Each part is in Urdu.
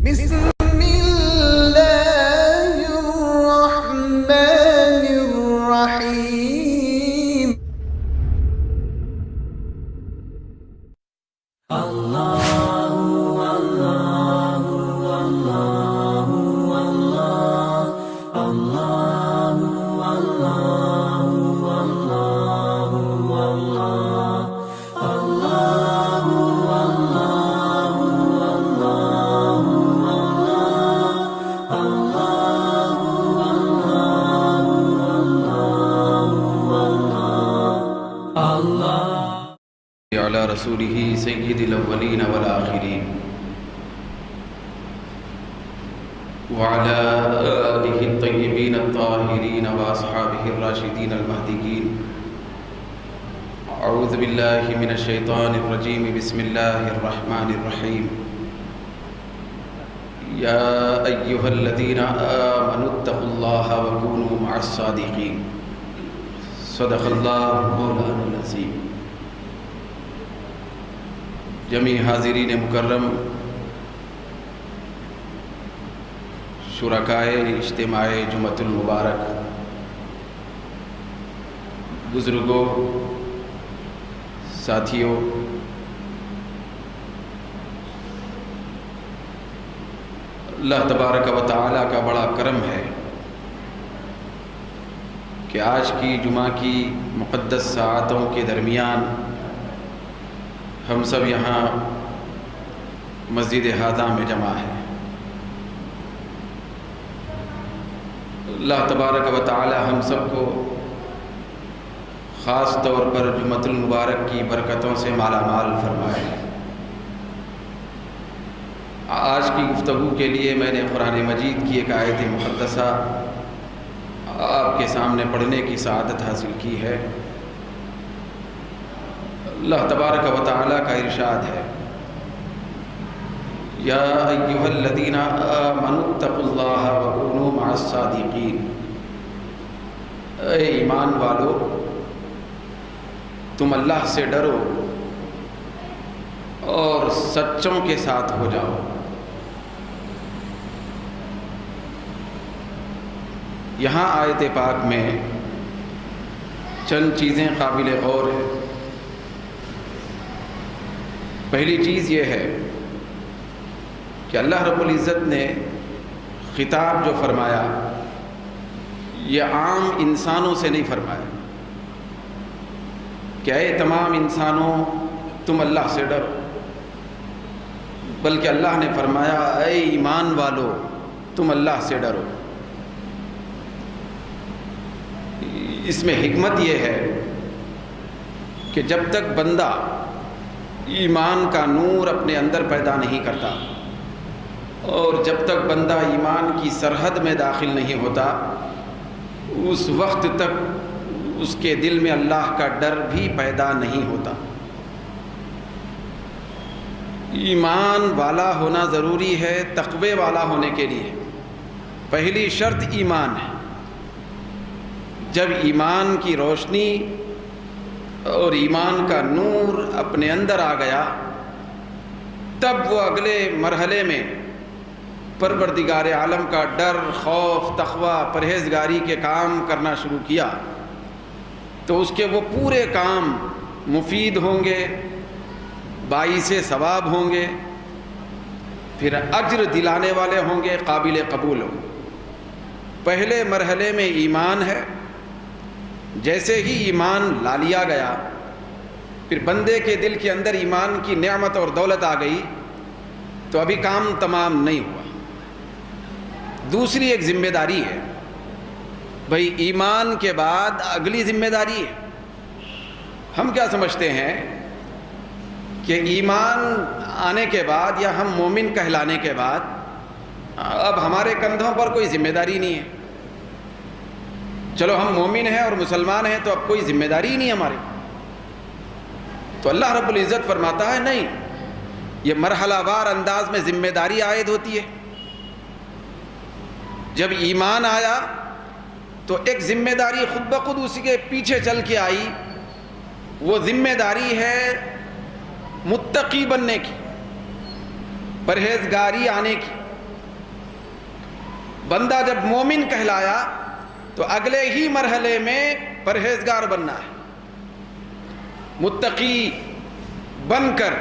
بسم الله الرحمن الرحيم. على رسوله سيد الأولين والآخرين وعلى آله الطيبين الطاهرين وأصحابه الراشدين المهديين. أعوذ بالله من الشيطان الرجيم. بسم الله الرحمن الرحيم. يا أيها الذين آمنوا اتقوا الله وكونوا مع الصادقين. صدق الله مولانا العظيم. جمی حاضرین مکرم، شرکائے اجتماع جمعۃ المبارک، بزرگوں، ساتھیوں، اللہ تبارک و تعالیٰ کا بڑا کرم ہے کہ آج کی جمعہ کی مقدس ساعتوں کے درمیان ہم سب یہاں مسجد ہذا میں جمع ہیں۔ اللہ تبارک و تعالی ہم سب کو خاص طور پر جمعۃ المبارک کی برکتوں سے مالا مال فرمائے۔ آج کی گفتگو کے لیے میں نے قرآن مجید کی ایک آیت مقدسہ آپ کے سامنے پڑھنے کی سعادت حاصل کی ہے۔ اللہ تبارک و تعالیٰ کا ارشاد ہے، یا ایھا الذین آمنوا اتقوا اللہ وکونوا مع الصادقین۔ اے ایمان والو، تم اللہ سے ڈرو اور سچوں کے ساتھ ہو جاؤ۔ یہاں آیت پاک میں چند چیزیں قابل غور ہیں۔ پہلی چیز یہ ہے کہ اللہ رب العزت نے خطاب جو فرمایا یہ عام انسانوں سے نہیں فرمایا کہ اے تمام انسانوں تم اللہ سے ڈرو، بلکہ اللہ نے فرمایا اے ایمان والو تم اللہ سے ڈرو۔ اس میں حکمت یہ ہے کہ جب تک بندہ ایمان کا نور اپنے اندر پیدا نہیں کرتا اور جب تک بندہ ایمان کی سرحد میں داخل نہیں ہوتا، اس وقت تک اس کے دل میں اللہ کا ڈر بھی پیدا نہیں ہوتا۔ ایمان والا ہونا ضروری ہے تقوی والا ہونے کے لیے۔ پہلی شرط ایمان ہے۔ جب ایمان کی روشنی اور ایمان کا نور اپنے اندر آ گیا، تب وہ اگلے مرحلے میں پروردگار عالم کا ڈر، خوف، تقوی، پرہیزگاری کے کام کرنا شروع کیا تو اس کے وہ پورے کام مفید ہوں گے، باعث ثواب ہوں گے، پھر اجر دلانے والے ہوں گے، قابل قبول ہوں گے۔ پہلے مرحلے میں ایمان ہے، جیسے ہی ایمان لا لیا گیا پھر بندے کے دل کے اندر ایمان کی نعمت اور دولت آ گئی تو ابھی کام تمام نہیں ہوا۔ دوسری ایک ذمہ داری ہے، بھئی ایمان کے بعد اگلی ذمہ داری ہے۔ ہم کیا سمجھتے ہیں کہ ایمان آنے کے بعد یا ہم مومن کہلانے کے بعد اب ہمارے کندھوں پر کوئی ذمہ داری نہیں ہے، چلو ہم مومن ہیں اور مسلمان ہیں تو اب کوئی ذمہ داری ہی نہیں ہمارے۔ تو اللہ رب العزت فرماتا ہے نہیں، یہ مرحلہ وار انداز میں ذمہ داری عائد ہوتی ہے۔ جب ایمان آیا تو ایک ذمہ داری خود بخود اسی کے پیچھے چل کے آئی، وہ ذمہ داری ہے متقی بننے کی، پرہیزگاری آنے کی، بندہ جب مومن کہلایا تو اگلے ہی مرحلے میں پرہیزگار بننا ہے، متقی بن کر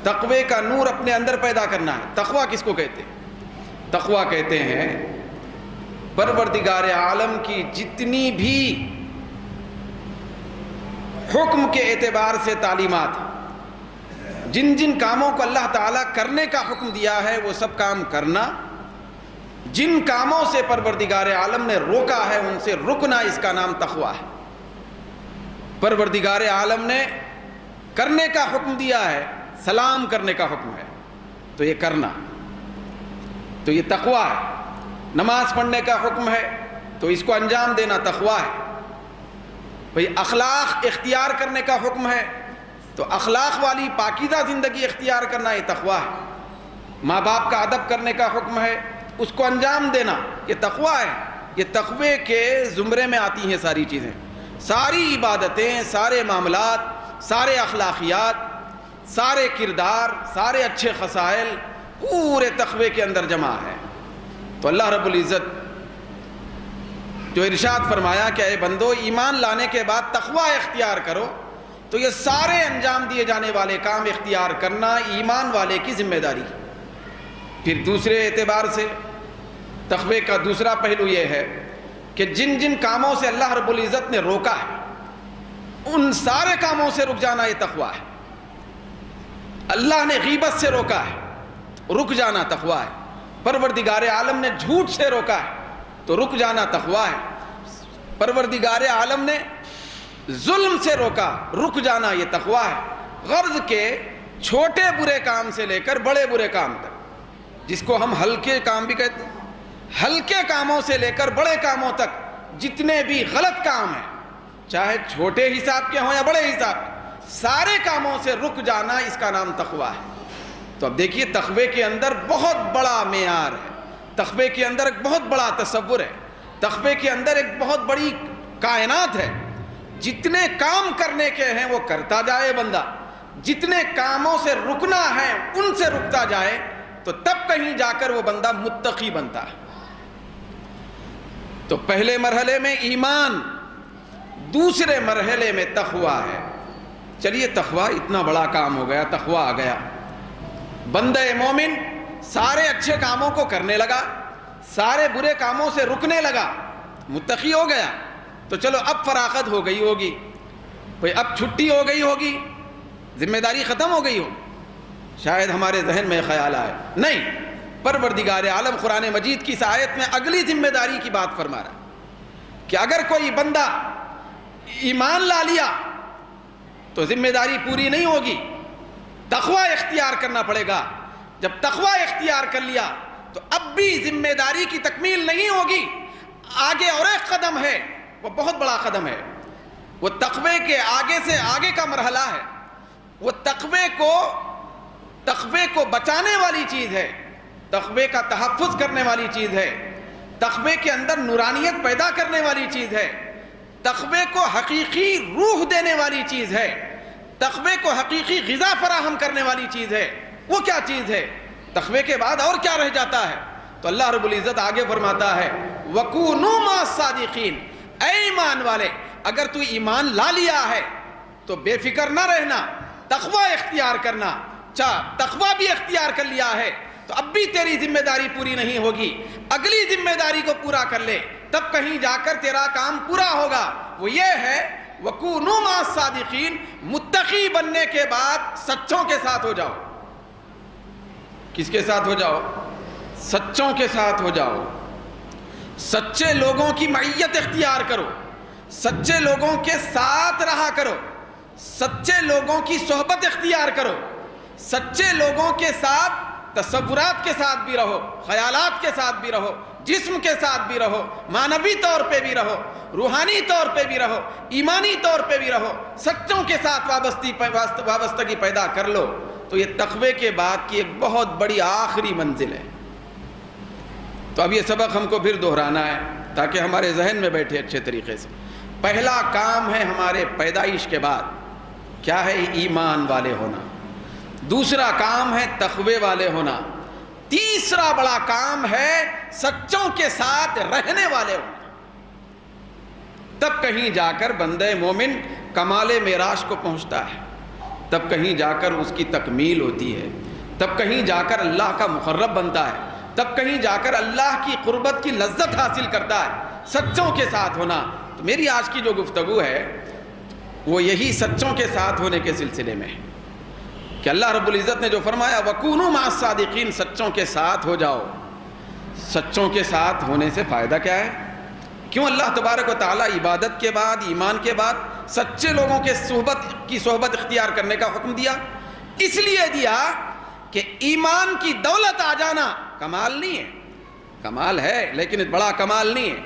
تقوی کا نور اپنے اندر پیدا کرنا ہے۔ تقوی کس کو کہتے ہیں؟ تقوی کہتے ہیں پروردگار عالم کی جتنی بھی حکم کے اعتبار سے تعلیمات ہیں، جن جن کاموں کو اللہ تعالیٰ کرنے کا حکم دیا ہے وہ سب کام کرنا، جن کاموں سے پروردگار عالم نے روکا ہے ان سے رکنا، اس کا نام تقوی ہے۔ پروردگار عالم نے کرنے کا حکم دیا ہے، سلام کرنے کا حکم ہے تو یہ کرنا، تو یہ تقوی ہے۔ نماز پڑھنے کا حکم ہے تو اس کو انجام دینا تقوی ہے۔ بھئی اخلاق اختیار کرنے کا حکم ہے تو اخلاق والی پاکیزہ زندگی اختیار کرنا یہ تقوی ہے۔ ماں باپ کا ادب کرنے کا حکم ہے، اس کو انجام دینا یہ تقوی ہے۔ یہ تقوی کے زمرے میں آتی ہیں ساری چیزیں، ساری عبادتیں، سارے معاملات، سارے اخلاقیات، سارے کردار، سارے اچھے خصائل پورے تقوی کے اندر جمع ہے۔ تو اللہ رب العزت جو ارشاد فرمایا کہ اے بندو ایمان لانے کے بعد تقوی اختیار کرو، تو یہ سارے انجام دیے جانے والے کام اختیار کرنا ایمان والے کی ذمہ داری۔ پھر دوسرے اعتبار سے تقوی کا دوسرا پہلو یہ ہے کہ جن جن کاموں سے اللہ رب العزت نے روکا ہے ان سارے کاموں سے رک جانا یہ تقوی ہے۔ اللہ نے غیبت سے روکا ہے، رک جانا تقوی ہے۔ پروردگار عالم نے جھوٹ سے روکا ہے تو رک جانا تقوی ہے۔ پروردگار عالم نے ظلم سے روکا، رک جانا یہ تقوی ہے۔ غرض کے چھوٹے برے کام سے لے کر بڑے برے کام تک، جس کو ہم ہلکے کام بھی کہتے ہیں، ہلکے کاموں سے لے کر بڑے کاموں تک جتنے بھی غلط کام ہیں، چاہے چھوٹے حساب کے ہوں یا بڑے حساب کے، سارے کاموں سے رک جانا اس کا نام تقوی ہے۔ تو اب دیکھیے تقوی کے اندر بہت بڑا معیار ہے، تقوی کے اندر ایک بہت بڑا تصور ہے، تقوی کے اندر ایک بہت بڑی کائنات ہے۔ جتنے کام کرنے کے ہیں وہ کرتا جائے بندہ، جتنے کاموں سے رکنا ہے ان سے رکتا جائے، تو تب کہیں جا کر وہ بندہ متقی بنتا ہے۔ تو پہلے مرحلے میں ایمان، دوسرے مرحلے میں تقوی ہے۔ چلیے تقوی اتنا بڑا کام ہو گیا، تقوی آ گیا، بندہ مومن سارے اچھے کاموں کو کرنے لگا، سارے برے کاموں سے رکنے لگا، متقی ہو گیا۔ تو چلو اب فراغت ہو گئی ہوگی، بھئی اب چھٹی ہو گئی ہوگی، ذمہ داری ختم ہو گئی ہو، شاید ہمارے ذہن میں خیال آئے۔ نہیں، پروردگار عالم قرآن مجید کی اس آیت میں اگلی ذمہ داری کی بات فرما رہا ہے کہ اگر کوئی بندہ ایمان لا لیا تو ذمہ داری پوری نہیں ہوگی، تقوی اختیار کرنا پڑے گا۔ جب تقوی اختیار کر لیا تو اب بھی ذمہ داری کی تکمیل نہیں ہوگی، آگے اور ایک قدم ہے، وہ بہت بڑا قدم ہے، وہ تقوی کے آگے سے آگے کا مرحلہ ہے، وہ تقوی کو بچانے والی چیز ہے، تقوی کا تحفظ کرنے والی چیز ہے، تقوی کے اندر نورانیت پیدا کرنے والی چیز ہے، تقوی کو حقیقی روح دینے والی چیز ہے، تقوی کو حقیقی غذا فراہم کرنے والی چیز ہے۔ وہ کیا چیز ہے؟ تقوی کے بعد اور کیا رہ جاتا ہے؟ تو اللہ رب العزت آگے فرماتا ہے وَكُونُوا مَعَ الصَّادِقِينَ، اے ایمان والے اگر تو ایمان لا لیا ہے تو بے فکر نہ رہنا، تقوی اختیار کرنا۔ تقوی بھی اختیار کر لیا ہے تو اب بھی تیری ذمہ داری پوری نہیں ہوگی، اگلی ذمہ داری کو پورا کر لے، تب کہیں جا کر تیرا کام پورا ہوگا۔ وہ یہ ہے وَكُونُوا مَعَ الصَّادِقِينَ، متقی بننے کے بعد سچوں کے ساتھ ہو جاؤ۔ کس کے ساتھ ہو جاؤ؟ سچوں کے ساتھ ہو جاؤ، سچے لوگوں کی معیت اختیار کرو، سچے لوگوں کے ساتھ رہا کرو، سچے لوگوں کی صحبت اختیار کرو، سچے لوگوں کے ساتھ تصورات کے ساتھ بھی رہو، خیالات کے ساتھ بھی رہو، جسم کے ساتھ بھی رہو، معنوی طور پہ بھی رہو، روحانی طور پہ بھی رہو، ایمانی طور پہ بھی رہو، سچوں کے ساتھ وابستگی پیدا کر لو۔ تو یہ تقوی کے بعد کی ایک بہت بڑی آخری منزل ہے۔ تو اب یہ سبق ہم کو پھر دہرانا ہے تاکہ ہمارے ذہن میں بیٹھے اچھے طریقے سے۔ پہلا کام ہے ہمارے پیدائش کے بعد کیا ہے؟ ایمان والے ہونا۔ دوسرا کام ہے تقوی والے ہونا۔ تیسرا بڑا کام ہے سچوں کے ساتھ رہنے والے ہونا. تب کہیں جا کر بندہ مومن کمال معراج کو پہنچتا ہے، تب کہیں جا کر اس کی تکمیل ہوتی ہے، تب کہیں جا کر اللہ کا مقرب بنتا ہے، تب کہیں جا کر اللہ کی قربت کی لذت حاصل کرتا ہے. سچوں کے ساتھ ہونا. تو میری آج کی جو گفتگو ہے وہ یہی سچوں کے ساتھ ہونے کے سلسلے میں ہے کہ اللہ رب العزت نے جو فرمایا وَكُونُوا مَعَ الصَّادِقِينَ، سچوں کے ساتھ ہو جاؤ. سچوں کے ساتھ ہونے سے فائدہ کیا ہے؟ کیوں اللہ تبارک و تعالیٰ عبادت کے بعد، ایمان کے بعد سچے لوگوں کے صحبت اختیار کرنے کا حکم دیا؟ اس لیے دیا کہ ایمان کی دولت آ جانا کمال نہیں ہے، کمال ہے لیکن بڑا کمال نہیں ہے.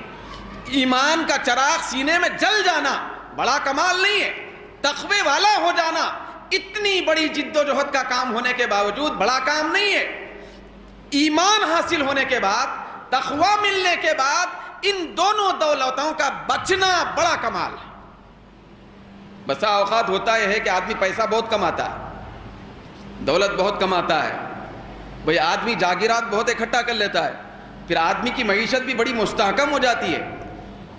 ایمان کا چراغ سینے میں جل جانا بڑا کمال نہیں ہے. تقوی والا ہو جانا اتنی بڑی جد و جہد کا کام ہونے کے باوجود بڑا کام نہیں ہے. ایمان حاصل ہونے کے بعد، تقوی ملنے کے بعد ان دونوں دولتوں کا بچنا بڑا کمال ہے. بسا اوقات ہوتا ہے کہ آدمی پیسہ بہت کماتا ہے، دولت بہت کماتا ہے، بھئی آدمی جاگیرات بہت اکٹھا کر لیتا ہے، پھر آدمی کی معیشت بھی بڑی مستحکم ہو جاتی ہے،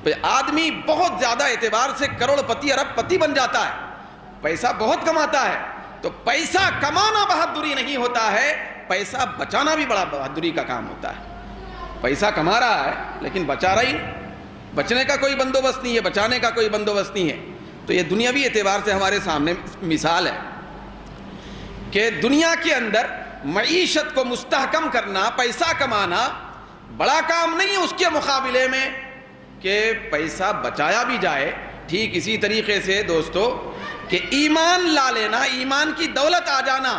پھر آدمی بہت زیادہ اعتبار سے کروڑ پتی ارب پتی بن جاتا ہے، پیسہ بہت کماتا ہے. تو پیسہ کمانا بہادری نہیں ہوتا ہے، پیسہ بچانا بھی بڑا بہادری کا کام ہوتا ہے. پیسہ کما رہا ہے لیکن بچا رہا ہی نہیں، بچنے کا کوئی بندوبست نہیں ہے، بچانے کا کوئی بندوبست نہیں ہے. تو یہ دنیاوی اعتبار سے ہمارے سامنے مثال ہے کہ دنیا کے اندر معیشت کو مستحکم کرنا، پیسہ کمانا بڑا کام نہیں ہے اس کے مقابلے میں کہ پیسہ بچایا بھی جائے. ٹھیک اسی طریقے سے دوستو کہ ایمان لا لینا، ایمان کی دولت آ جانا،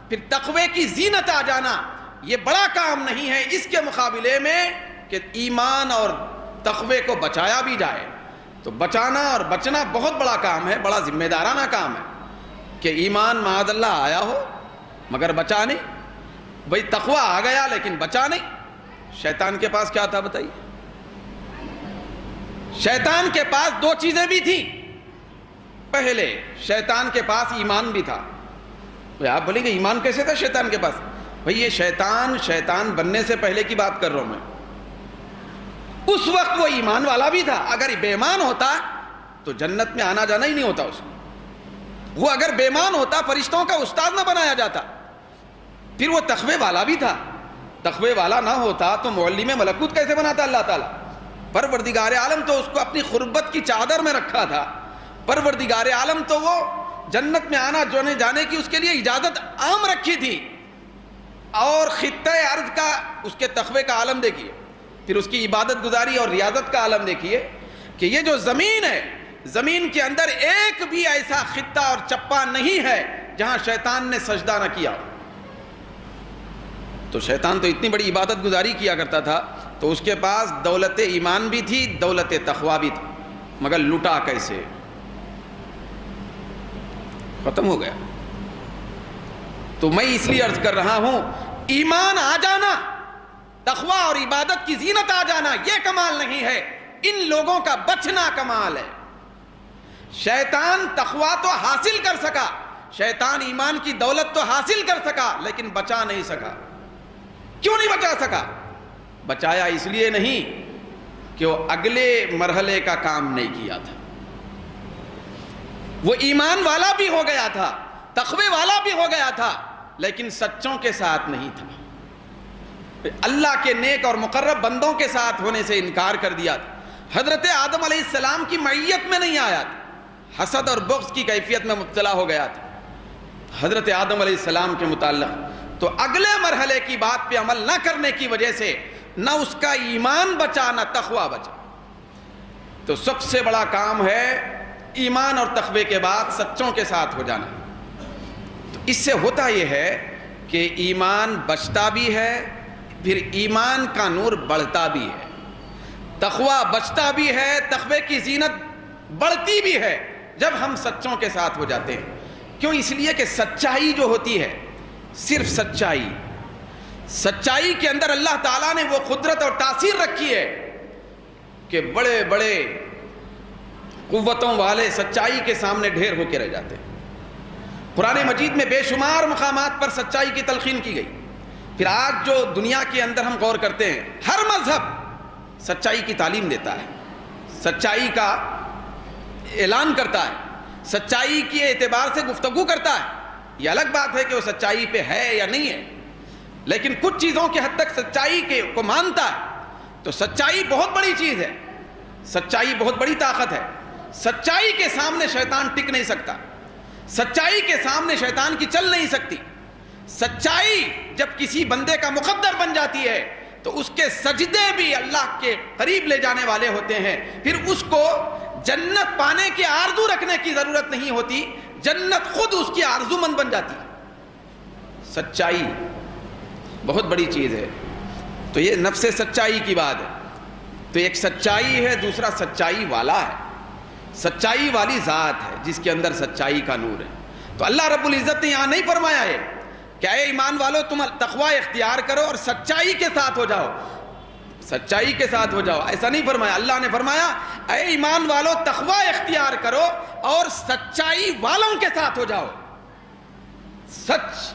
پھر تقوی کی زینت آ جانا، یہ بڑا کام نہیں ہے اس کے مقابلے میں کہ ایمان اور تقوی کو بچایا بھی جائے. تو بچانا اور بچنا بہت بڑا کام ہے، بڑا ذمہ دارانہ کام ہے کہ ایمان معاذ اللہ آیا ہو مگر بچا نہیں. بھئی تقوی آ گیا لیکن بچا نہیں. شیطان کے پاس کیا تھا بتائیے؟ شیطان کے پاس دو چیزیں بھی تھیں. پہلے شیطان کے پاس ایمان بھی تھا. آپ بولیں گے ایمان کیسے تھا شیطان کے پاس؟ بھئی یہ شیطان بننے سے پہلے کی بات کر رہا ہوں میں. اس وقت وہ ایمان والا بھی تھا. اگر بے ایمان ہوتا تو جنت میں آنا جانا ہی نہیں ہوتا اس کو. وہ اگر بے ایمان ہوتا فرشتوں کا استاد نہ بنایا جاتا. پھر وہ تقوی والا بھی تھا. تقوی والا نہ ہوتا تو معلم ملکوت کیسے بناتا اللہ تعالیٰ؟ پروردگار عالم تو اس کو اپنی قربت کی چادر میں رکھا تھا. پروردگار عالم تو وہ جنت میں آنا جانے کی اس کے لیے اجازت عام رکھی تھی. اور خطہ ارض کا اس کے تقوی کا عالم دیکھیے، پھر اس کی عبادت گزاری اور ریاضت کا عالم دیکھیے کہ یہ جو زمین ہے، زمین کے اندر ایک بھی ایسا خطہ اور چپا نہیں ہے جہاں شیطان نے سجدہ نہ کیا. تو شیطان تو اتنی بڑی عبادت گزاری کیا کرتا تھا تو اس کے پاس دولت ایمان بھی تھی، دولت تقوی بھی تھی، مگر لوٹا کیسے؟ ختم ہو گیا. تو میں اس لیے عرض کر رہا ہوں ایمان آ جانا، تقوی اور عبادت کی زینت آ جانا یہ کمال نہیں ہے، ان لوگوں کا بچنا کمال ہے. شیطان تقوی تو حاصل کر سکا، شیطان ایمان کی دولت تو حاصل کر سکا لیکن بچا نہیں سکا. کیوں نہیں بچا سکا؟ بچایا اس لیے نہیں کہ وہ اگلے مرحلے کا کام نہیں کیا تھا. وہ ایمان والا بھی ہو گیا تھا، تقوی والا بھی ہو گیا تھا، لیکن سچوں کے ساتھ نہیں تھا. اللہ کے نیک اور مقرب بندوں کے ساتھ ہونے سے انکار کر دیا تھا. حضرت آدم علیہ السلام کی معیت میں نہیں آیا تھا، حسد اور بغض کی کیفیت میں مبتلا ہو گیا تھا حضرت آدم علیہ السلام کے متعلق. تو اگلے مرحلے کی بات پہ عمل نہ کرنے کی وجہ سے نہ اس کا ایمان بچا نہ تقوی بچا. تو سب سے بڑا کام ہے ایمان اور تقوی کے بعد سچوں کے ساتھ ہو جانا. تو اس سے ہوتا یہ ہے کہ ایمان بچتا بھی ہے، پھر ایمان کا نور بڑھتا بھی ہے. تقوی بچتا بھی ہے، تقوی کی زینت بڑھتی بھی ہے جب ہم سچوں کے ساتھ ہو جاتے ہیں. کیوں؟ اس لیے کہ سچائی جو ہوتی ہے، صرف سچائی کے اندر اللہ تعالیٰ نے وہ قدرت اور تاثیر رکھی ہے کہ بڑے بڑے قوتوں والے سچائی کے سامنے ڈھیر ہو کے رہ جاتے ہیں. قرآن مجید میں بے شمار مقامات پر سچائی کی تلقین کی گئی. پھر آج جو دنیا کے اندر ہم غور کرتے ہیں، ہر مذہب سچائی کی تعلیم دیتا ہے، سچائی کا اعلان کرتا ہے، سچائی کے اعتبار سے گفتگو کرتا ہے. یہ الگ بات ہے کہ وہ سچائی پہ ہے یا نہیں ہے، لیکن کچھ چیزوں کے حد تک سچائی کو مانتا ہے. تو سچائی بہت بڑی چیز ہے، سچائی بہت بڑی طاقت ہے. سچائی کے سامنے شیطان ٹک نہیں سکتا، سچائی کے سامنے شیطان کی چل نہیں سکتی. سچائی جب کسی بندے کا مقدر بن جاتی ہے تو اس کے سجدے بھی اللہ کے قریب لے جانے والے ہوتے ہیں. پھر اس کو جنت پانے کی آرزو رکھنے کی ضرورت نہیں ہوتی، جنت خود اس کی آرزو مند بن جاتی ہے. سچائی بہت بڑی چیز ہے. تو یہ نفس سچائی کی بات ہے. تو ایک سچائی ہے، دوسرا سچائی والا ہے، سچائی والی ذات ہے جس کے اندر سچائی کا نور ہے. تو اللہ رب العزت نے یہاں نہیں فرمایا ہے کہ اے ایمان والو تم تقوی اختیار کرو اور سچائی کے ساتھ ہو جاؤ، سچائی کے ساتھ ہو جاؤ، ایسا نہیں فرمایا. اللہ نے فرمایا اے ایمان والو تقوی اختیار کرو اور سچائی والوں کے ساتھ ہو جاؤ،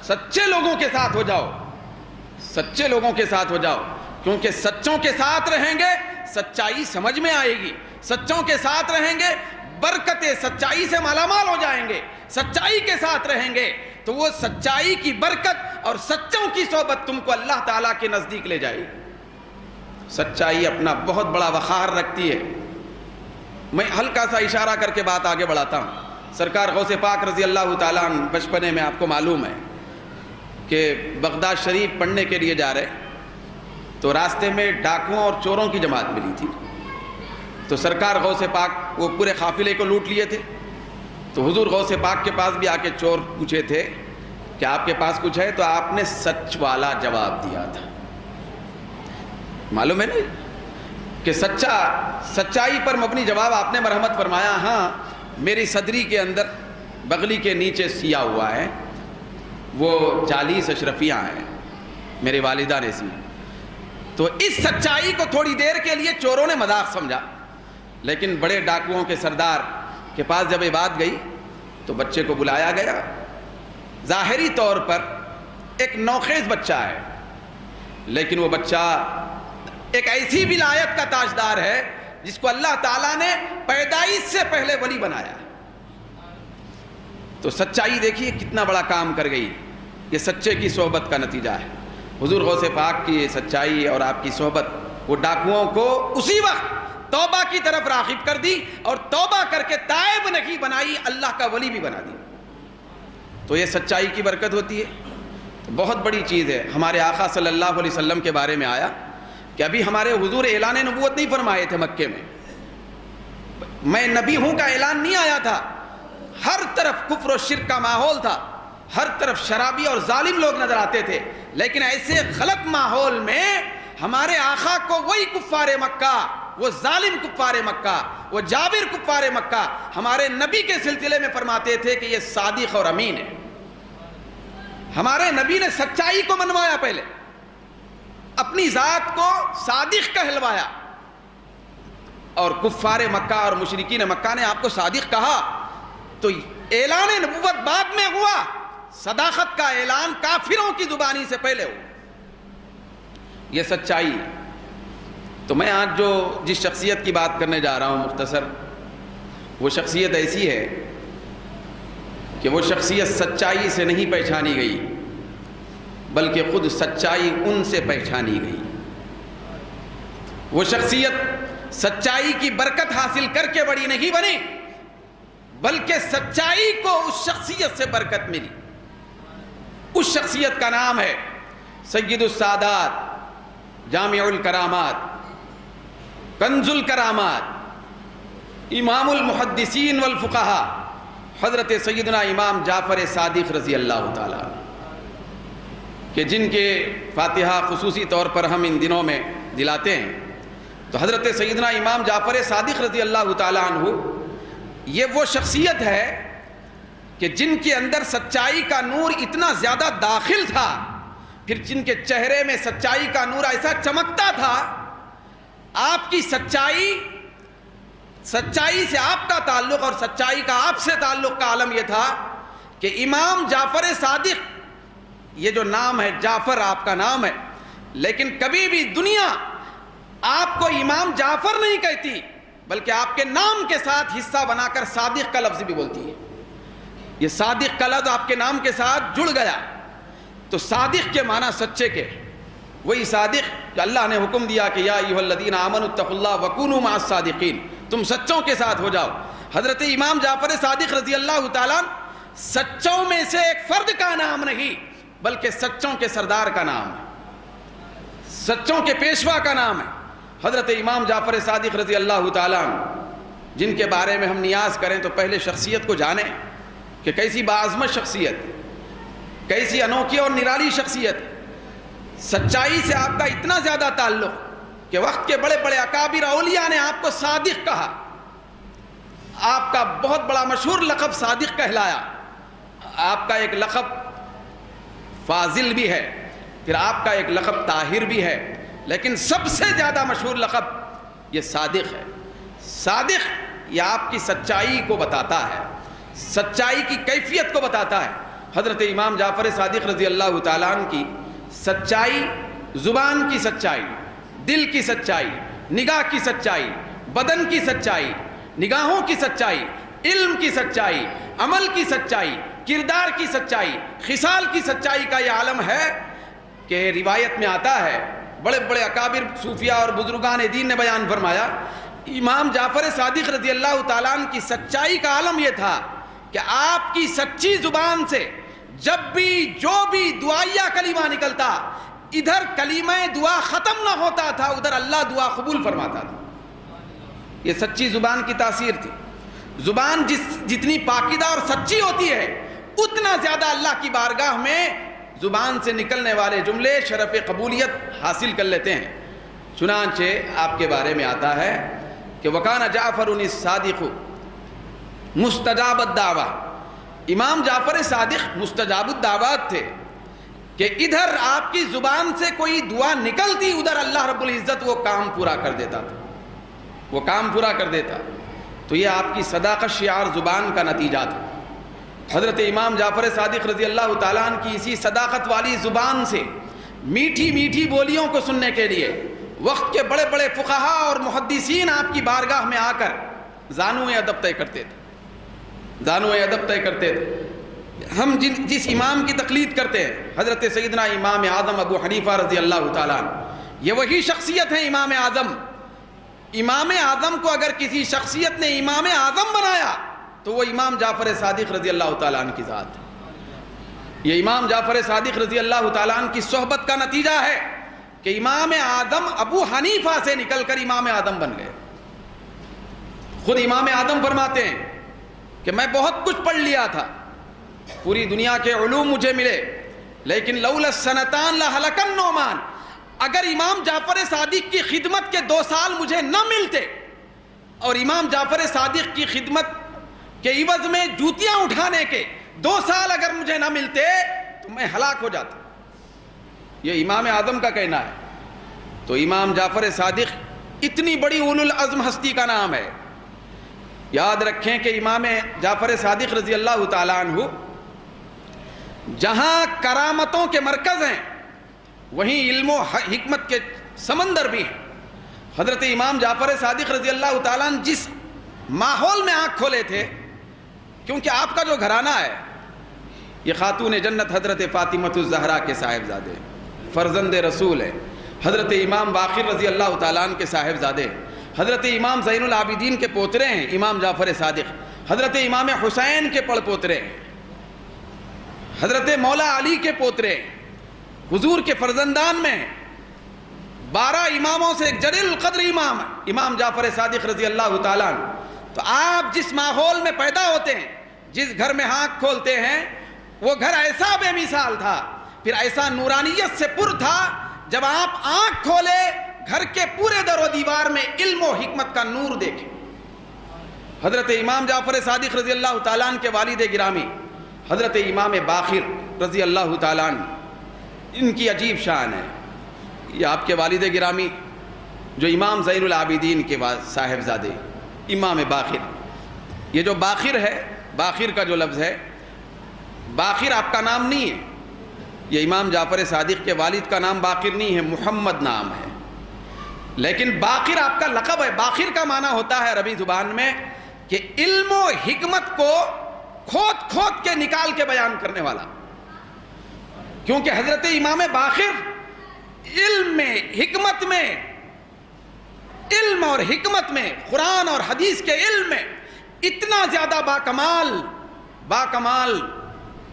سچے لوگوں کے ساتھ ہو جاؤ، سچے لوگوں کے ساتھ ہو جاؤ. کیونکہ سچوں کے ساتھ رہیں گے سچائی سمجھ میں آئے گی، سچوں کے ساتھ رہیں گے برکتیں سچائی سے مالا مال ہو جائیں گے. سچائی کے ساتھ رہیں گے تو وہ سچائی کی برکت اور سچوں کی صحبت تم کو اللہ تعالیٰ کے نزدیک لے جائے گی. سچائی اپنا بہت بڑا وقار رکھتی ہے. میں ہلکا سا اشارہ کر کے بات آگے بڑھاتا ہوں. سرکار غوث پاک رضی اللہ تعالیٰ عنہ بچپنے میں آپ کو معلوم ہے کہ بغداد شریف پڑھنے کے لیے جا رہے تو راستے میں ڈاکوؤں اور چوروں کی جماعت ملی تھی. تو سرکار غوث پاک وہ پورے قافلے کو لوٹ لیے تھے. تو حضور غوث پاک کے پاس بھی آ کے چور پوچھے تھے کہ آپ کے پاس کچھ ہے، تو آپ نے سچ والا جواب دیا تھا. معلوم ہے نا کہ سچائی پر مبنی جواب آپ نے مرحمت فرمایا. ہاں میری صدری کے اندر بغلی کے نیچے سیا ہوا ہے، وہ 40 اشرفیاں ہیں میرے والدہ نے سی. تو اس سچائی کو تھوڑی دیر کے لیے چوروں نے مذاق سمجھا، لیکن بڑے ڈاکوؤں کے سردار کے پاس جب یہ بات گئی تو بچے کو بلایا گیا. ظاہری طور پر ایک نوخیز بچہ ہے، لیکن وہ بچہ ایک ایسی ولایت کا تاجدار ہے جس کو اللہ تعالیٰ نے پیدائش سے پہلے ولی بنایا. تو سچائی دیکھیے کتنا بڑا کام کر گئی. یہ سچے کی صحبت کا نتیجہ ہے. حضور غوث پاک کی سچائی اور آپ کی صحبت وہ ڈاکوؤں کو اسی وقت توبہ کی طرف راغب کر دی، اور توبہ کر کے تائب نہیں بنائی، اللہ کا ولی بھی بنا دی. تو یہ سچائی کی برکت ہوتی ہے. بہت بڑی چیز ہے. ہمارے آقا صلی اللہ علیہ وسلم کے بارے میں آیا کہ ابھی ہمارے حضور اعلان نبوت نہیں فرمائے تھے مکے میں. میں نبی ہوں کا اعلان نہیں آیا تھا. ہر طرف کفر و شرک کا ماحول تھا، ہر طرف شرابی اور ظالم لوگ نظر آتے تھے. لیکن ایسے غلط ماحول میں ہمارے آقا کو وہی کفار مکہ، وہ ظالم کفار مکہ، وہ جابر کفار مکہ ہمارے نبی کے سلسلے میں فرماتے تھے کہ یہ صادق اور امین ہے. ہمارے نبی نے سچائی کو منوایا، پہلے اپنی ذات کو صادق کہلوایا، اور کفار مکہ اور مشرکین مکہ نے آپ کو صادق کہا. تو اعلان نبوت بعد میں ہوا، صداقت کا اعلان کافروں کی زبانی سے پہلے ہوا. یہ سچائی. تو میں آج جس شخصیت کی بات کرنے جا رہا ہوں مختصر، وہ شخصیت ایسی ہے کہ وہ شخصیت سچائی سے نہیں پہچانی گئی، بلکہ خود سچائی ان سے پہچانی گئی. وہ شخصیت سچائی کی برکت حاصل کر کے بڑی نہیں بنی، بلکہ سچائی کو اس شخصیت سے برکت ملی. اس شخصیت کا نام ہے سید السادات، جامع الکرامات، کنز الکرامات، امام المحدثین والفقہاء، حضرت سیدنا امام جعفر صادق رضی اللہ تعالیٰ، کہ جن کے فاتحہ خصوصی طور پر ہم ان دنوں میں دلاتے ہیں. تو حضرت سیدنا امام جعفر صادق رضی اللہ تعالیٰ عنہ یہ وہ شخصیت ہے کہ جن کے اندر سچائی کا نور اتنا زیادہ داخل تھا، پھر جن کے چہرے میں سچائی کا نور ایسا چمکتا تھا. آپ کی سچائی سے آپ کا تعلق اور سچائی کا آپ سے تعلق کا عالم یہ تھا کہ امام جعفر صادق یہ جو نام ہے جعفر آپ کا نام ہے، لیکن کبھی بھی دنیا آپ کو امام جعفر نہیں کہتی، بلکہ آپ کے نام کے ساتھ حصہ بنا کر صادق کا لفظ بھی بولتی ہے۔ یہ صادق کا لفظ آپ کے نام کے ساتھ جڑ گیا، تو صادق کے معنی سچے کے، وہی صادق کہ اللہ نے حکم دیا کہ یا ایھا الذین آمنوا اتقوا اللہ وکونوا مع الصادقین، تم سچوں کے ساتھ ہو جاؤ۔ حضرت امام جعفر صادق رضی اللہ تعالیٰ سچوں میں سے ایک فرد کا نام نہیں، بلکہ سچوں کے سردار کا نام ہے، سچوں کے پیشوا کا نام ہے حضرت امام جعفر صادق رضی اللہ تعالیٰ، جن کے بارے میں ہم نیاز کریں تو پہلے شخصیت کو جانیں کہ کیسی باعظمت شخصیت، کیسی انوکھی اور نرالی شخصیت۔ سچائی سے آپ کا اتنا زیادہ تعلق کہ وقت کے بڑے بڑے اکابر اولیاء نے آپ کو صادق کہا، آپ کا بہت بڑا مشہور لقب صادق کہلایا، آپ کا ایک لقب فاضل بھی ہے، پھر آپ کا ایک لقب طاہر بھی ہے، لیکن سب سے زیادہ مشہور لقب یہ صادق ہے۔ صادق یہ آپ کی سچائی کو بتاتا ہے، سچائی کی کیفیت کو بتاتا ہے۔ حضرت امام جعفر صادق رضی اللہ تعالیٰ عنہ کی سچائی، زبان کی سچائی، دل کی سچائی، نگاہ کی سچائی، بدن کی سچائی، نگاہوں کی سچائی، علم کی سچائی، عمل کی سچائی، کردار کی سچائی، خصال کی سچائی کا یہ عالم ہے کہ روایت میں آتا ہے، بڑے بڑے اکابر صوفیاء اور بزرگان دین نے بیان فرمایا، امام جعفر صادق رضی اللہ تعالیٰ عنہ کی سچائی کا عالم یہ تھا کہ آپ کی سچی زبان سے جب بھی جو بھی دعائیہ کلمہ نکلتا، ادھر کلمہ دعا ختم نہ ہوتا تھا، ادھر اللہ دعا قبول فرماتا تھا۔ یہ سچی زبان کی تاثیر تھی۔ زبان جتنی پاکیزہ اور سچی ہوتی ہے، اتنا زیادہ اللہ کی بارگاہ میں زبان سے نکلنے والے جملے شرف قبولیت حاصل کر لیتے ہیں۔ چنانچہ آپ کے بارے میں آتا ہے کہ وَكَانَ جعفر الصادق مستجاب الدعوہ، امام جعفر صادق مستجاب الدعوات تھے کہ ادھر آپ کی زبان سے کوئی دعا نکلتی، ادھر اللہ رب العزت وہ کام پورا کر دیتا تھا، وہ کام پورا کر دیتا۔ تو یہ آپ کی صداقت شعار زبان کا نتیجہ تھا۔ حضرت امام جعفر صادق رضی اللہ تعالیٰ عنہ کی اسی صداقت والی زبان سے میٹھی میٹھی بولیوں کو سننے کے لیے وقت کے بڑے بڑے فقہا اور محدثین آپ کی بارگاہ میں آ کر زانوئے ادب طے کرتے تھے، زانوئے ادب طے کرتے تھے۔ ہم جس امام کی تقلید کرتے ہیں حضرت سیدنا امام اعظم ابو حنیفہ رضی اللہ تعالیٰ عنہ، یہ وہی شخصیت ہے امام اعظم۔ امام اعظم کو اگر کسی شخصیت نے امام اعظم بنایا تو وہ امام جعفر صادق رضی اللہ تعالیٰ عنہ کی ذات ہے۔ یہ امام جعفر صادق رضی اللہ تعالیٰ عنہ کی صحبت کا نتیجہ ہے کہ امام اعظم ابو حنیفہ سے نکل کر امام اعظم بن گئے۔ خود امام اعظم فرماتے ہیں کہ میں بہت کچھ پڑھ لیا تھا، پوری دنیا کے علوم مجھے ملے، لیکن لولا السنتان لہلک النعمان، اگر امام جعفر صادق کی خدمت کے 2 سال مجھے نہ ملتے اور امام جعفر صادق کی خدمت کے عوض میں جوتیاں اٹھانے کے 2 سال اگر مجھے نہ ملتے تو میں ہلاک ہو جاتا۔ یہ امام اعظم کا کہنا ہے۔ تو امام جعفر صادق اتنی بڑی اولو العزم ہستی کا نام ہے۔ یاد رکھیں کہ امام جعفر صادق رضی اللہ تعالیٰ عنہ جہاں کرامتوں کے مرکز ہیں، وہیں علم و حکمت کے سمندر بھی ہیں۔ حضرت امام جعفر صادق رضی اللہ تعالیٰ عنہ جس ماحول میں آنکھ کھولے تھے، کیونکہ آپ کا جو گھرانہ ہے یہ خاتون جنت حضرت فاطمہ الزہرا کے صاحبزادے، فرزند رسول ہے، حضرت امام باقر رضی اللہ تعالیٰ عنہ کے صاحبزادے، حضرت امام زین العابدین کے پوترے ہیں امام جعفر صادق، حضرت امام حسین کے پڑ پوترے ہیں، حضرت مولا علی کے پوترے، حضور کے فرزندان میں 12 اماموں سے ایک جلیل القدر امام امام جعفر صادق رضی اللہ تعالیٰ عنہ۔ تو آپ جس ماحول میں پیدا ہوتے ہیں، جس گھر میں آنکھ کھولتے ہیں، وہ گھر ایسا بے مثال تھا، پھر ایسا نورانیت سے پر تھا، جب آپ آنکھ کھولے گھر کے پورے در و دیوار میں علم و حکمت کا نور دیکھیں۔ حضرت امام جعفر صادق رضی اللہ تعالیٰ عنہ کے والد گرامی حضرت امام باقر رضی اللہ تعالیٰ عنہ، ان کی عجیب شان ہے۔ یہ آپ کے والد گرامی جو امام زین العابدین کے صاحبزادے امام باقر، یہ جو باقر ہے، باقر کا جو لفظ ہے، باقر آپ کا نام نہیں ہے، یہ امام جعفر صادق کے والد کا نام باقر نہیں ہے، محمد نام ہے، لیکن باقر آپ کا لقب ہے۔ باقر کا معنی ہوتا ہے عربی زبان میں کہ علم و حکمت کو کھود کھود کے نکال کے بیان کرنے والا، کیونکہ حضرت امام باقر علم میں، حکمت میں، علم اور حکمت میں، قرآن اور حدیث کے علم میں اتنا زیادہ باکمال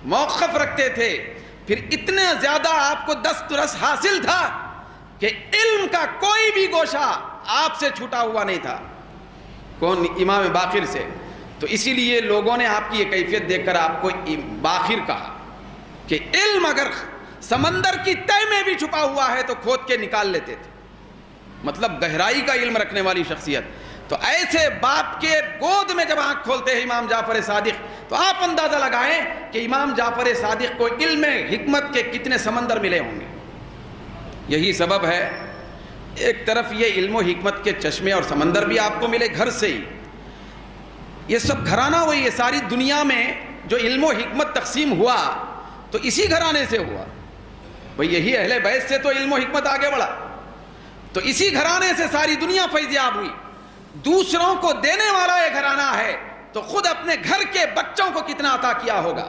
موقف رکھتے تھے، پھر اتنا زیادہ آپ کو دسترس حاصل تھا کہ علم کا کوئی بھی گوشہ آپ سے چھوٹا ہوا نہیں تھا، کون؟ امام باقر سے۔ تو اسی لیے لوگوں نے آپ کی یہ کیفیت دیکھ کر آپ کو باقر کہا کہ علم اگر سمندر کی تہہ میں بھی چھپا ہوا ہے تو کھود کے نکال لیتے تھے، مطلب گہرائی کا علم رکھنے والی شخصیت۔ تو ایسے باپ کے گود میں جب آنکھ کھولتے ہیں امام جعفر صادق، تو آپ اندازہ لگائیں کہ امام جعفر صادق کو علم حکمت کے کتنے سمندر ملے ہوں گے۔ یہی سبب ہے، ایک طرف یہ علم و حکمت کے چشمے اور سمندر بھی آپ کو ملے گھر سے ہی، یہ سب گھرانہ وہی ہے۔ ساری دنیا میں جو علم و حکمت تقسیم ہوا تو اسی گھرانے سے ہوا، بھئی یہی اہل بیت سے تو علم و حکمت آگے بڑھا، تو اسی گھرانے سے ساری دنیا فیضیاب ہوئی۔ دوسروں کو دینے والا یہ گھرانہ ہے تو خود اپنے گھر کے بچوں کو کتنا عطا کیا ہوگا۔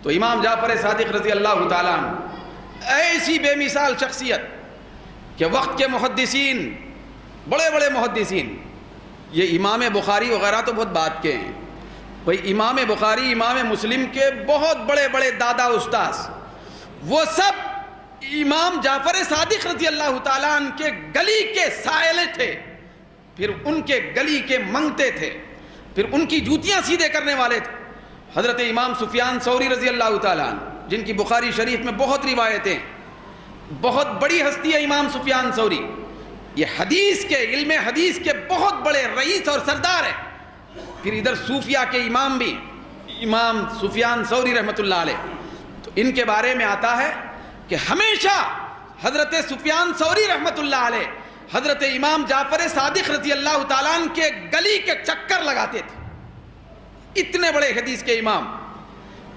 تو امام جعفر صادق رضی اللہ تعالیٰ عنہ ایسی بے مثال شخصیت کہ وقت کے محدثین، بڑے بڑے محدثین، یہ امام بخاری وغیرہ تو بہت بات کے ہیں، بھئی امام بخاری، امام مسلم کے بہت بڑے بڑے دادا استاذ، وہ سب امام جعفر صادق رضی اللہ تعالیٰ عنہ کے گلی کے سائلے تھے، پھر ان کے گلی کے منگتے تھے، پھر ان کی جوتیاں سیدھے کرنے والے تھے۔ حضرت امام سفیان ثوری رضی اللہ تعالیٰ عنہ، جن کی بخاری شریف میں بہت روایتیں، بہت بڑی ہستی ہے امام سفیان ثوری، یہ حدیث کے، علم حدیث کے بہت بڑے رئیس اور سردار ہیں۔ پھر ادھر صوفیہ کے امام بھی امام سفیان ثوری رحمۃ اللہ علیہ، تو ان کے بارے میں آتا ہے کہ ہمیشہ حضرت سفیان ثوری رحمۃ اللہ علیہ حضرت امام جعفر صادق رضی اللہ تعالیٰ عنہ کے گلی کے چکر لگاتے تھے، اتنے بڑے حدیث کے امام۔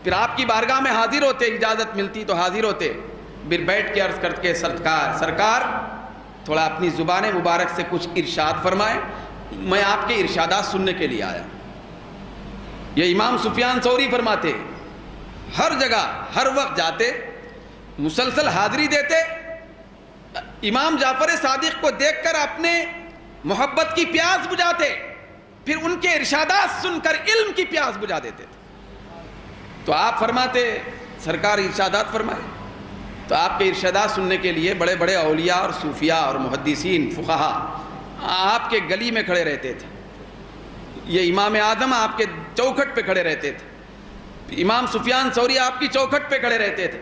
پھر آپ کی بارگاہ میں حاضر ہوتے، اجازت ملتی تو حاضر ہوتے، پھر بیٹھ کے عرض کر کے سرکار تھوڑا اپنی زبان مبارک سے کچھ ارشاد فرمائیں، میں آپ کے ارشادات سننے کے لیے آیا۔ یہ امام سفیان ثوری فرماتے، ہر جگہ ہر وقت جاتے، مسلسل حاضری دیتے، امام جعفر صادق کو دیکھ کر اپنے محبت کی پیاس بجھاتے، پھر ان کے ارشادات سن کر علم کی پیاس بجھا دیتے تھے۔ تو آپ فرماتے، سرکار ارشادات فرمائے، تو آپ کے ارشادات سننے کے لیے بڑے بڑے اولیاء اور صوفیاء اور محدثین، فقہا آپ کے گلی میں کھڑے رہتے تھے، یہ امام اعظم آپ کے چوکھٹ پہ کھڑے رہتے تھے، امام سفیان ثوری آپ کی چوکھٹ پہ کھڑے رہتے تھے،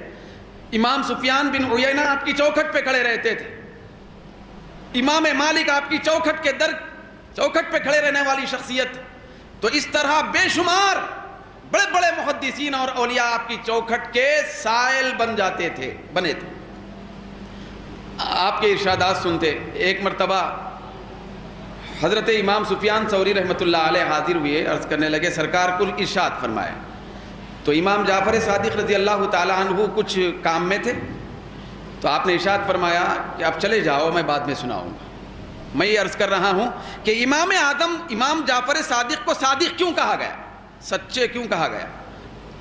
امام سفیان بن عیینہ آپ کی چوکھٹ پہ کھڑے رہتے تھے، امام مالک آپ کی چوکھٹ پہ کھڑے رہنے والی شخصیت۔ تو اس طرح بے شمار بڑے بڑے محدثین اور اولیاء آپ کی چوکھٹ کے سائل بنے تھے، آپ کے ارشادات سنتے۔ ایک مرتبہ حضرت امام سفیان ثوری رحمۃ اللہ علیہ حاضر ہوئے، عرض کرنے لگے سرکار کچھ ارشاد فرمائے۔ تو امام جعفر صادق رضی اللہ تعالیٰ عنہ کچھ کام میں تھے، تو آپ نے ارشاد فرمایا کہ آپ چلے جاؤ، میں بعد میں سناؤں گا۔ میں یہ عرض کر رہا ہوں کہ امام اعظم امام جعفر صادق کو صادق کیوں کہا گیا، سچے کیوں کہا گیا؟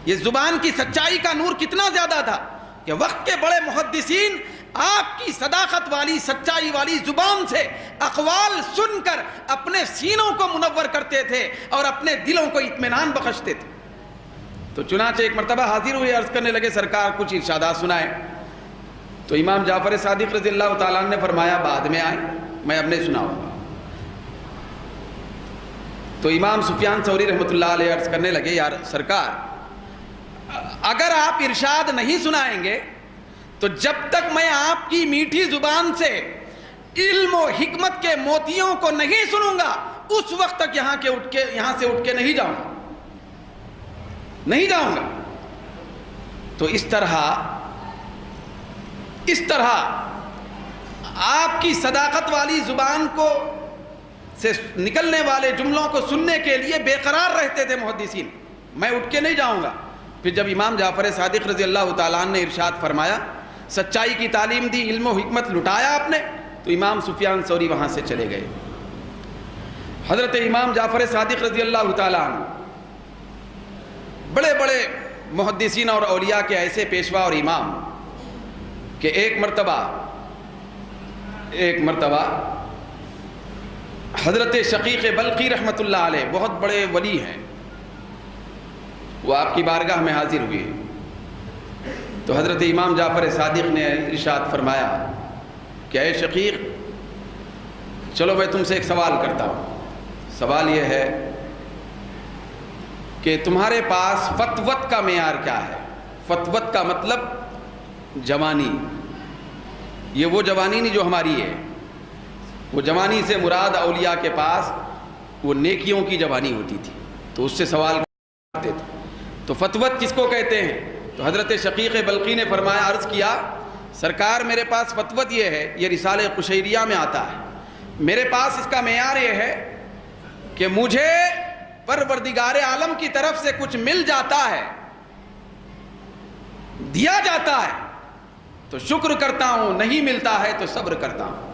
یہ زبان کی سچائی کا نور کتنا زیادہ تھا کہ وقت کے بڑے محدثین آپ کی صداقت والی، سچائی والی زبان سے اقوال سن کر اپنے سینوں کو منور کرتے تھے اور اپنے دلوں کو اطمینان بخشتے تھے۔ تو چنانچہ ایک مرتبہ حاضر ہوئے، عرض کرنے لگے سرکار کچھ ارشادات سنائے۔ تو امام جعفر صادق رضی اللہ تعالیٰ عنہ نے فرمایا بعد میں آئیں، میں اب نہیں سناؤں گا۔ تو امام سفیان ثوری رحمۃ اللہ علیہ عرض کرنے لگے یار سرکار، اگر آپ ارشاد نہیں سنائیں گے تو جب تک میں آپ کی میٹھی زبان سے علم و حکمت کے موتیوں کو نہیں سنوں گا، اس وقت تک یہاں سے اٹھ کے نہیں جاؤں گا۔ تو اس طرح آپ کی صداقت والی زبان کو سے نکلنے والے جملوں کو سننے کے لیے بے قرار رہتے تھے محدثین، میں اٹھ کے نہیں جاؤں گا۔ پھر جب امام جعفر صادق رضی اللہ تعالیٰ عنہ نے ارشاد فرمایا، سچائی کی تعلیم دی، علم و حکمت لٹایا آپ نے، تو امام سفیان ثوری وہاں سے چلے گئے۔ حضرت امام جعفر صادق رضی اللہ تعالیٰ عنہ بڑے بڑے محدثین اور اولیاء کے ایسے پیشوا اور امام کہ ایک مرتبہ حضرت شقیق بلخی رحمۃ اللہ علیہ، بہت بڑے ولی ہیں، وہ آپ کی بارگاہ میں حاضر ہوئے، تو حضرت امام جعفر صادق نے ارشاد فرمایا کہ اے شقیق، چلو میں تم سے ایک سوال کرتا ہوں۔ سوال یہ ہے کہ تمہارے پاس فتوت کا معیار کیا ہے؟ فتوت کا مطلب جوانی، یہ وہ جوانی نہیں جو ہماری ہے، وہ جوانی سے مراد اولیاء کے پاس وہ نیکیوں کی جوانی ہوتی تھی، تو اس سے سوال کرتے تھے۔ تو فتوت کس کو کہتے ہیں؟ تو حضرت شقیق بلخی نے فرمایا، عرض کیا سرکار میرے پاس فتوت یہ ہے، یہ رسالہ قشیریہ میں آتا ہے، میرے پاس اس کا معیار یہ ہے کہ مجھے پروردگار عالم کی طرف سے کچھ مل جاتا ہے، دیا جاتا ہے تو شکر کرتا ہوں، نہیں ملتا ہے تو صبر کرتا ہوں۔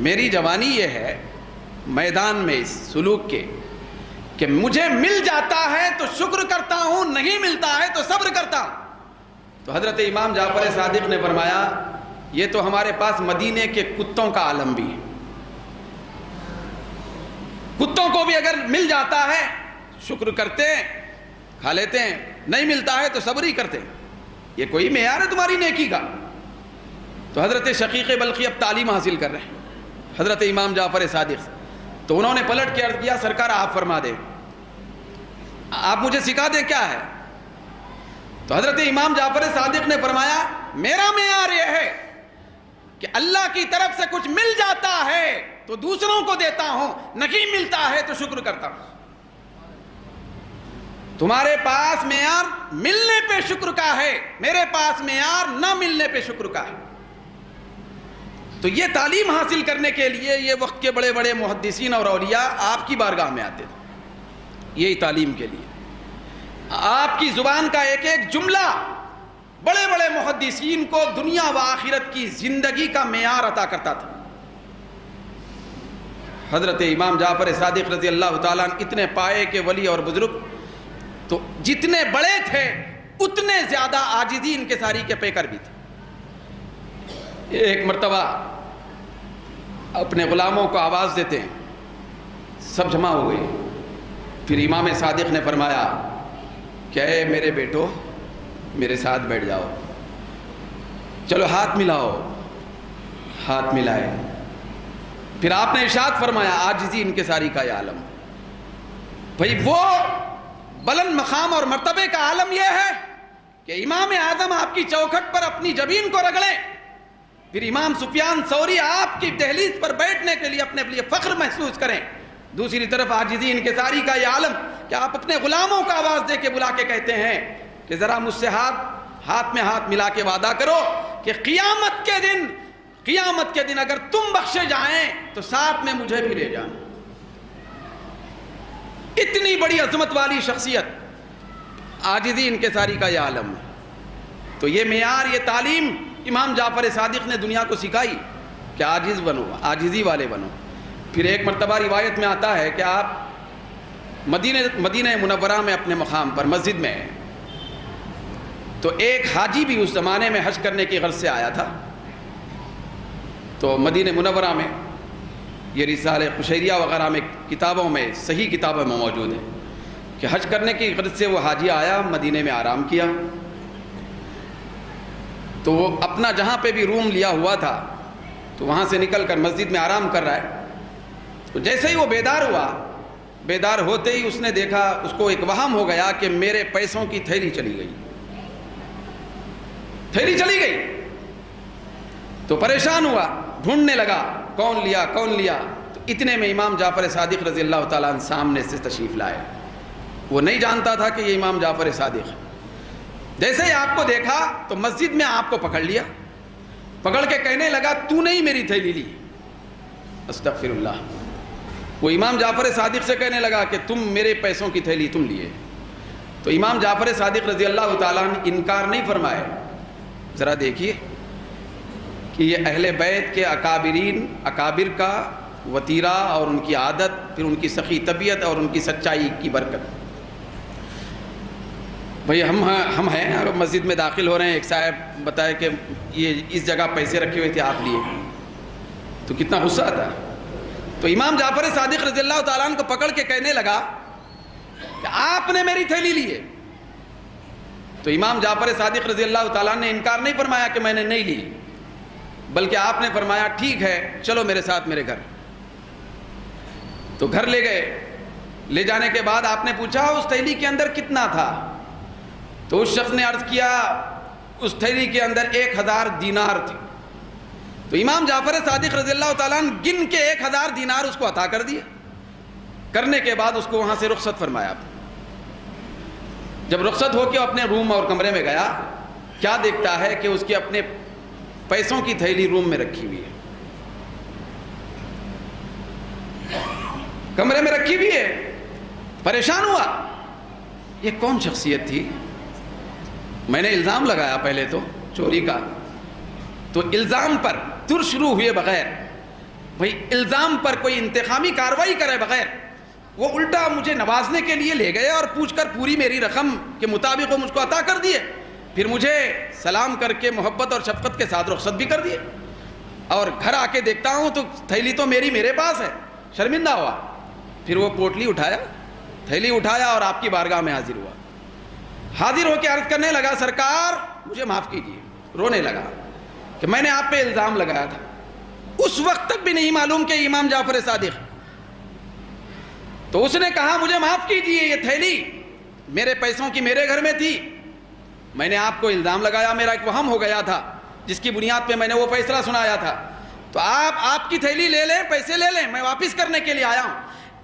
میری جوانی یہ ہے میدان میں اس سلوک کے کہ مجھے مل جاتا ہے تو شکر کرتا ہوں، نہیں ملتا ہے تو صبر کرتا ہوں۔ تو حضرت امام جعفر صادق نے فرمایا، یہ تو ہمارے پاس مدینے کے کتوں کا عالم بھی ہے، کتوں کو بھی اگر مل جاتا ہے شکر کرتے ہیں، کھا لیتے ہیں، نہیں ملتا ہے تو صبر ہی کرتے ہیں، یہ کوئی معیار ہے تمہاری نیکی کا؟ تو حضرت شقیق بلخی اب تعلیم حاصل کر رہے ہیں حضرت امام جعفر صادق سے، تو انہوں نے پلٹ کے عرض کیا، سرکار آپ فرما دیں، آپ مجھے سکھا دیں کیا ہے؟ تو حضرت امام جعفر صادق نے فرمایا، میرا معیار یہ ہے کہ اللہ کی طرف سے کچھ مل جاتا ہے تو دوسروں کو دیتا ہوں، نہیں ملتا ہے تو شکر کرتا ہوں۔ تمہارے پاس معیار ملنے پہ شکر کا ہے، میرے پاس معیار نہ ملنے پہ شکر کا ہے۔ تو یہ تعلیم حاصل کرنے کے لیے یہ وقت کے بڑے بڑے محدثین اور اولیاء آپ کی بارگاہ میں آتے تھے، یہی تعلیم کے لیے آپ کی زبان کا ایک ایک جملہ بڑے بڑے محدثین کو دنیا و آخرت کی زندگی کا معیار عطا کرتا تھا۔ حضرت امام جعفر صادق رضی اللہ تعالیٰ عنہ اتنے پائے کے ولی اور بزرگ، تو جتنے بڑے تھے اتنے زیادہ عاجزی انکساری کے پیکر بھی تھے۔ ایک مرتبہ اپنے غلاموں کو آواز دیتے ہیں، سب جمع ہو گئے، پھر امام صادق نے فرمایا کہ اے میرے بیٹو، میرے ساتھ بیٹھ جاؤ، چلو ہاتھ ملاؤ، ہاتھ ملائے، پھر آپ نے ارشاد فرمایا، عاجزی انکساری کا یہ عالم، بھئی وہ بلند مقام اور مرتبے کا عالم یہ ہے کہ امام اعظم آپ کی چوکھٹ پر اپنی جبین کو رگڑیں، پھر امام سفیان ثوری آپ کی دہلیز پر بیٹھنے کے لیے اپنے لیے فخر محسوس کریں۔ دوسری طرف عاجزی انکساری کا یہ عالم کہ آپ اپنے غلاموں کا آواز دے کے بلا کے کہتے ہیں کہ ذرا مجھ سے ہاتھ میں ہاتھ ملا کے وعدہ کرو کہ قیامت کے دن اگر تم بخشے جائیں تو ساتھ میں مجھے بھی لے جانا۔ اتنی بڑی عظمت والی شخصیت، عاجزی انکساری کا یہ عالم ہے۔ تو یہ معیار، یہ تعلیم امام جعفر صادق نے دنیا کو سکھائی کہ عاجز بنو، عاجزی والے بنو۔ پھر ایک مرتبہ روایت میں آتا ہے کہ آپ مدینہ منورہ میں اپنے مقام پر مسجد میں ہیں، تو ایک حاجی بھی اس زمانے میں حج کرنے کی غرض سے آیا تھا، تو مدینہ منورہ میں یہ رسالہ قشیریہ وغیرہ میں کتابوں میں، صحیح کتابوں میں موجود ہے کہ حج کرنے کی غرض سے وہ حاجی آیا، مدینہ میں آرام کیا، تو وہ اپنا جہاں پہ بھی روم لیا ہوا تھا تو وہاں سے نکل کر مسجد میں آرام کر رہا ہے۔ تو جیسے ہی وہ بیدار ہوا، بیدار ہوتے ہی اس نے دیکھا، اس کو ایک وہم ہو گیا کہ میرے پیسوں کی تھیلی چلی گئی، تھیلی چلی گئی، تو پریشان ہوا، ڈھونڈنے لگا کون لیا کون لیا۔ تو اتنے میں امام جعفر صادق رضی اللہ تعالیٰ عنہ سامنے سے تشریف لائے، وہ نہیں جانتا تھا کہ یہ امام جعفر صادق ہے۔ جیسے ہی آپ کو دیکھا تو مسجد میں آپ کو پکڑ لیا، پکڑ کے کہنے لگا تو نہیں میری تھیلی لی، استغفر اللہ۔ وہ امام جعفر صادق سے کہنے لگا کہ تم میرے پیسوں کی تھیلی تم لیے۔ تو امام جعفر صادق رضی اللہ تعالیٰ نے انکار نہیں فرمایا. ذرا دیکھیے کہ یہ اہل بیت کے اکابر کا وطیرہ اور ان کی عادت، پھر ان کی سخی طبیعت اور ان کی سچائی کی برکت. بھئی ہم ہیں اور مسجد میں داخل ہو رہے ہیں، ایک صاحب بتائے کہ یہ اس جگہ پیسے رکھے ہوئے تھے آپ لیے، تو کتنا غصہ آتا ہے. تو امام جعفر صادق رضی اللہ تعالیٰ عنہ کو پکڑ کے کہنے لگا کہ آپ نے میری تھیلی لی ہے. تو امام جعفر صادق رضی اللہ تعالیٰ نے انکار نہیں فرمایا کہ میں نے نہیں لی، بلکہ آپ نے فرمایا ٹھیک ہے چلو میرے ساتھ میرے گھر. تو گھر لے گئے. لے جانے کے بعد آپ نے پوچھا اس تھیلی کے اندر کتنا تھا؟ تو اس شخص نے عرض کیا اس تھیلی کے اندر 1000 دینار تھے. تو امام جعفر صادق رضی اللہ تعالیٰ عنہ گن کے 1000 دینار اس کو عطا کر دیے. کرنے کے بعد اس کو وہاں سے رخصت فرمایا. جب رخصت ہو کے اپنے روم اور کمرے میں گیا، کیا دیکھتا ہے کہ اس کے اپنے پیسوں کی تھیلی روم میں رکھی ہوئی ہے، کمرے میں رکھی ہوئی ہے. پریشان ہوا، یہ کون شخصیت تھی؟ میں نے الزام لگایا پہلے تو چوری کا، تو الزام پر تر شروع ہوئے بغیر، بھئی الزام پر کوئی انتقامی کارروائی کرے بغیر، وہ الٹا مجھے نوازنے کے لیے لے گئے اور پوچھ کر پوری میری رقم کے مطابق وہ مجھ کو عطا کر دیے. پھر مجھے سلام کر کے محبت اور شفقت کے ساتھ رخصت بھی کر دیے. اور گھر آ کے دیکھتا ہوں تو تھیلی تو میرے پاس ہے. شرمندہ ہوا. پھر وہ پوٹلی اٹھایا، تھیلی اٹھایا اور آپ کی بارگاہ میں حاضر ہوا. حاضر ہو کے عرض کرنے لگا سرکار مجھے معاف کیجیے. رونے لگا کہ میں نے آپ پہ الزام لگایا تھا. اس وقت تک بھی نہیں معلوم کہ امام جعفر صادق. تو اس نے کہا مجھے معاف کیجیے، یہ تھیلی میرے پیسوں کی میرے گھر میں تھی، میں نے آپ کو الزام لگایا، میرا ایک وہم ہو گیا تھا جس کی بنیاد پہ میں نے وہ فیصلہ سنایا تھا. تو آپ کی تھیلی لے لیں، پیسے لے لیں، میں واپس کرنے کے لیے آیا ہوں.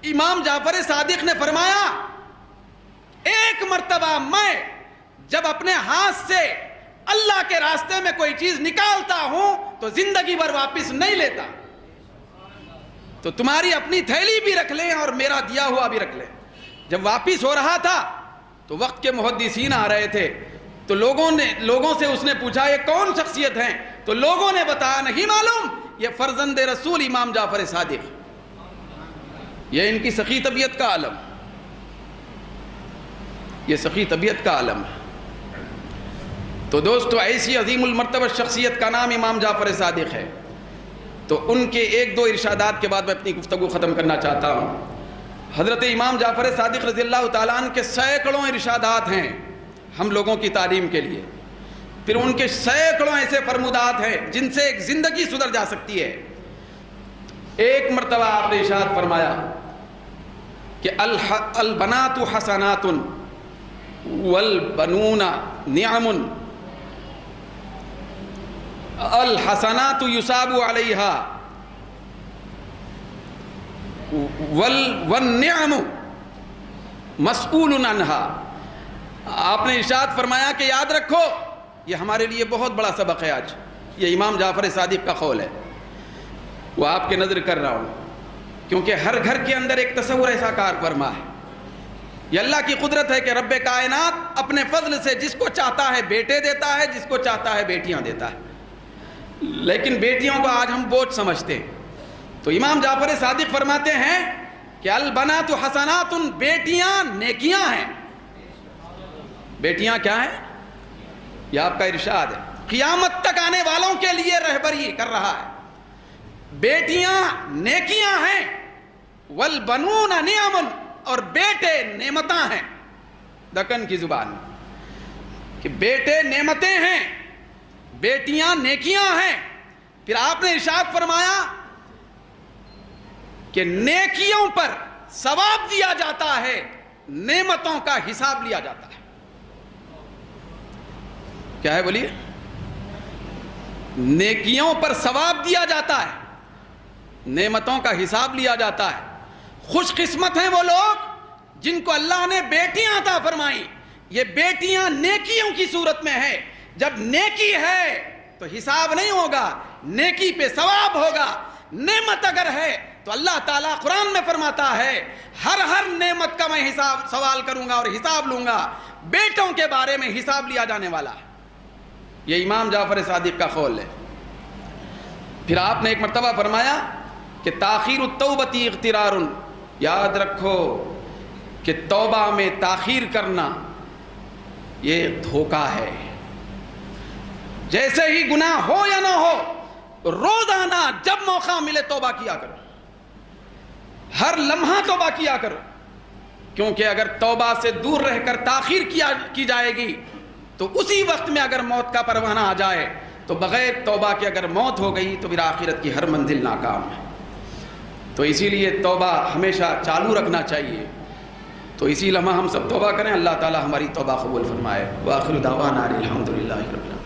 امام جعفر صادق نے فرمایا ایک مرتبہ میں جب اپنے ہاتھ سے اللہ کے راستے میں کوئی چیز نکالتا ہوں تو زندگی بھر واپس نہیں لیتا. تو تمہاری اپنی تھیلی بھی رکھ لیں اور میرا دیا ہوا بھی رکھ لیں. جب واپس ہو رہا تھا تو وقت کے محدثین آ رہے تھے، تو لوگوں سے اس نے پوچھا یہ کون شخصیت ہیں؟ تو لوگوں نے بتایا نہیں معلوم، یہ فرزند رسول امام جعفر صادق، یہ ان کی سخی طبیعت کا عالم، یہ سخی طبیعت کا عالم ہے. تو دوستو ایسی عظیم المرتبہ شخصیت کا نام امام جعفر صادق ہے. تو ان کے 1-2 ارشادات کے بعد میں اپنی گفتگو ختم کرنا چاہتا ہوں. حضرت امام جعفر صادق رضی اللہ تعالیٰ عنہ کے سینکڑوں ارشادات ہیں ہم لوگوں کی تعلیم کے لیے. پھر ان کے سینکڑوں ایسے فرمودات ہیں جن سے ایک زندگی سدھر جا سکتی ہے. ایک مرتبہ آپ نے ارشاد فرمایا کہ البنات حسنات والبنون نعم الحسنات یصاب علیہا والنعم مسئول عنہا. آپ نے ارشاد فرمایا کہ یاد رکھو، یہ ہمارے لیے بہت بڑا سبق ہے آج. یہ امام جعفر صادق کا قول ہے، وہ آپ کے نظر کر رہا ہوں، کیونکہ ہر گھر کے اندر ایک تصور ایسا کار فرما ہے. یہ اللہ کی قدرت ہے کہ رب کائنات اپنے فضل سے جس کو چاہتا ہے بیٹے دیتا ہے، جس کو چاہتا ہے بیٹیاں دیتا ہے. لیکن بیٹیوں کو آج ہم بوجھ سمجھتے ہیں. تو امام جعفر صادق فرماتے ہیں کہ البنات حسنات، بیٹیاں نیکیاں ہیں. بیٹیاں کیا ہیں؟ یہ آپ کا ارشاد ہے، قیامت تک آنے والوں کے لیے رہبری کر رہا ہے. بیٹیاں نیکیاں ہیں، والبنون نعم، اور بیٹے نعمتاں ہیں. دکن کی زبان کہ بیٹے نعمتیں ہیں، بیٹیاں نیکیاں ہیں. پھر آپ نے ارشاد فرمایا کہ نیکیوں پر ثواب دیا جاتا ہے، نعمتوں کا حساب لیا جاتا ہے. کیا ہے بولیے؟ نیکیوں پر ثواب دیا جاتا ہے، نعمتوں کا حساب لیا جاتا ہے. خوش قسمت ہیں وہ لوگ جن کو اللہ نے بیٹیاں عطا فرمائیں. یہ بیٹیاں نیکیوں کی صورت میں ہے. جب نیکی ہے تو حساب نہیں ہوگا، نیکی پہ ثواب ہوگا. نعمت اگر ہے تو اللہ تعالیٰ قرآن میں فرماتا ہے ہر نعمت کا میں حساب سوال کروں گا اور حساب لوں گا. بیٹوں کے بارے میں حساب لیا جانے والا ہے. یہ امام جعفر صادق کا قول ہے. پھر آپ نے ایک مرتبہ فرمایا کہ تاخیر التوبۃ اغترار، یاد رکھو کہ توبہ میں تاخیر کرنا یہ دھوکہ ہے. جیسے ہی گناہ ہو یا نہ ہو، روزانہ جب موقع ملے توبہ کیا کرو، ہر لمحہ توبہ کیا کرو. کیونکہ اگر توبہ سے دور رہ کر تاخیر کی جائے گی تو اسی وقت میں اگر موت کا پروانہ آ جائے تو بغیر توبہ کے اگر موت ہو گئی تو پھر آخرت کی ہر منزل ناکام ہے. تو اسی لیے توبہ ہمیشہ چالو رکھنا چاہیے. تو اسی لمحہ ہم سب توبہ کریں. اللہ تعالی ہماری توبہ قبول فرمائے. وآخر دعوانا الحمدللہ رب العالمین.